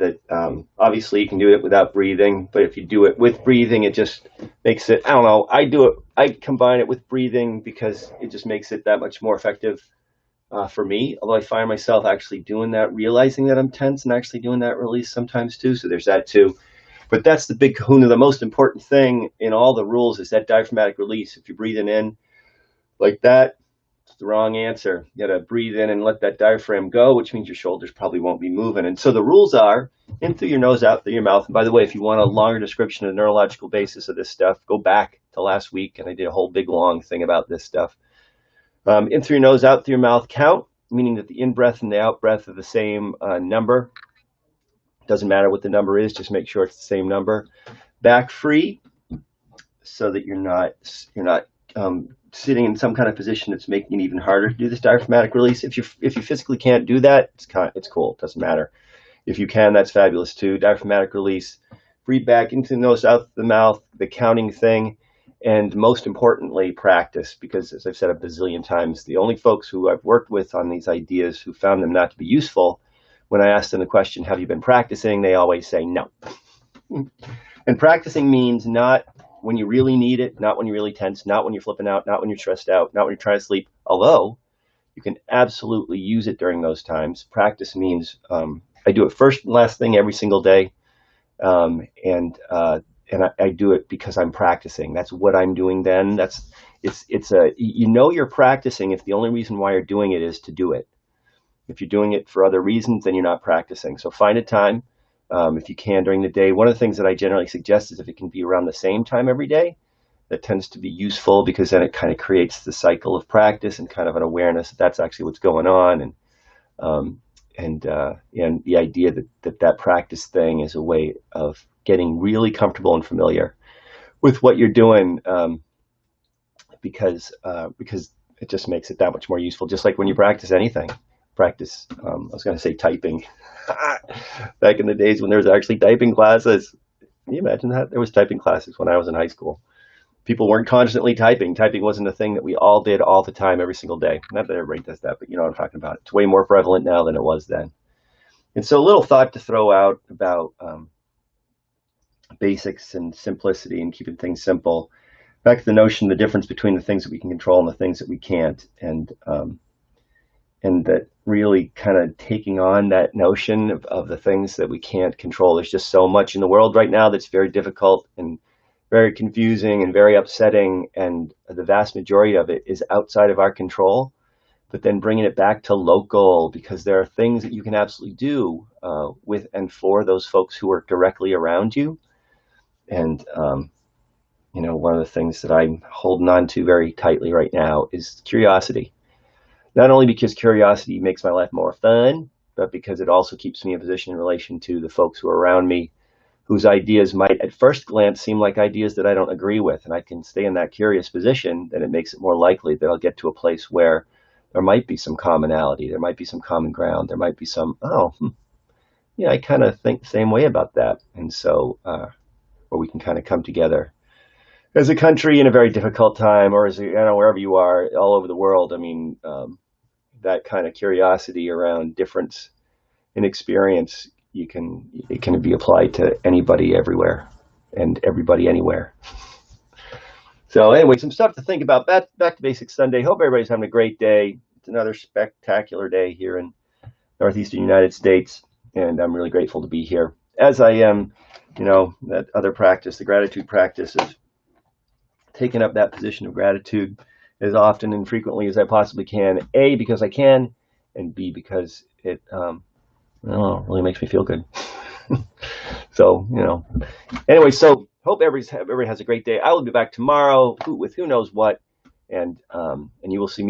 that obviously you can do it without breathing, but if you do it with breathing, it just makes it, I don't know, I combine it with breathing because it just makes it that much more effective for me. Although I find myself actually doing that, realizing that I'm tense and actually doing that release sometimes too. So there's that too. But that's the big kahuna. The most important thing in all the rules is that diaphragmatic release. If you're breathing in like that, it's the wrong answer. You got to breathe in and let that diaphragm go, which means your shoulders probably won't be moving. And so the rules are in through your nose, out through your mouth. And by the way, if you want a longer description of the neurological basis of this stuff, go back to last week, and I did a whole big long thing about this stuff. In through your nose, out through your mouth, count, meaning that the in-breath and the out-breath are the same number. Doesn't matter what the number is, just make sure it's the same number. Back free, so that you're not sitting in some kind of position that's making it even harder to do this diaphragmatic release. If you physically can't do that, it's cool. It doesn't matter. If you can, that's fabulous too. Diaphragmatic release. Breathe back into the nose, out the mouth, the counting thing, and most importantly, practice. Because as I've said a bazillion times, the only folks who I've worked with on these ideas who found them not to be useful, when I ask them the question, have you been practicing? They always say no. And practicing means not when you really need it, not when you're really tense, not when you're flipping out, not when you're stressed out, not when you're trying to sleep, although you can absolutely use it during those times. Practice means I do it first and last thing every single day, and I do it because I'm practicing. That's what I'm doing then. You're practicing if the only reason why you're doing it is to do it. If you're doing it for other reasons, then you're not practicing. So find a time, if you can, during the day. One of the things that I generally suggest is if it can be around the same time every day, that tends to be useful because then it kind of creates the cycle of practice and kind of an awareness that that's actually what's going on. And the idea that practice thing is a way of getting really comfortable and familiar with what you're doing, because it just makes it that much more useful. Just like when you practice anything. I was going to say typing. Back in the days when there was actually typing classes. Can you imagine that? There was typing classes when I was in high school. People weren't constantly typing. Typing wasn't a thing that we all did all the time, every single day. Not that everybody does that, but you know what I'm talking about. It's way more prevalent now than it was then. And so a little thought to throw out about basics and simplicity and keeping things simple. Back to the notion, the difference between the things that we can control and the things that we can't. And that really kind of taking on that notion of the things that we can't control. There's just so much in the world right now that's very difficult and very confusing and very upsetting, and the vast majority of it is outside of our control. But then bringing it back to local, because there are things that you can absolutely do with and for those folks who are directly around you. And one of the things that I'm holding on to very tightly right now is curiosity. Not only because curiosity makes my life more fun, but because it also keeps me in position in relation to the folks who are around me, whose ideas might at first glance seem like ideas that I don't agree with. And I can stay in that curious position, then it makes it more likely that I'll get to a place where there might be some commonality, there might be some common ground, there might be some, I kind of think the same way about that. And so, where we can kind of come together as a country in a very difficult time, or wherever you are, all over the world. I mean, that kind of curiosity around difference in experience, it can be applied to anybody everywhere and everybody anywhere. So anyway, some stuff to think about. Back to Basics Sunday. Hope everybody's having a great day. It's another spectacular day here in Northeastern United States, and I'm really grateful to be here. As I am, that other practice, the gratitude practice, is taking up that position of gratitude as often and frequently as I possibly can. A, because I can, and B, because it really makes me feel good. So, anyway, so hope everybody has a great day. I will be back tomorrow with who knows what, and you will see me there.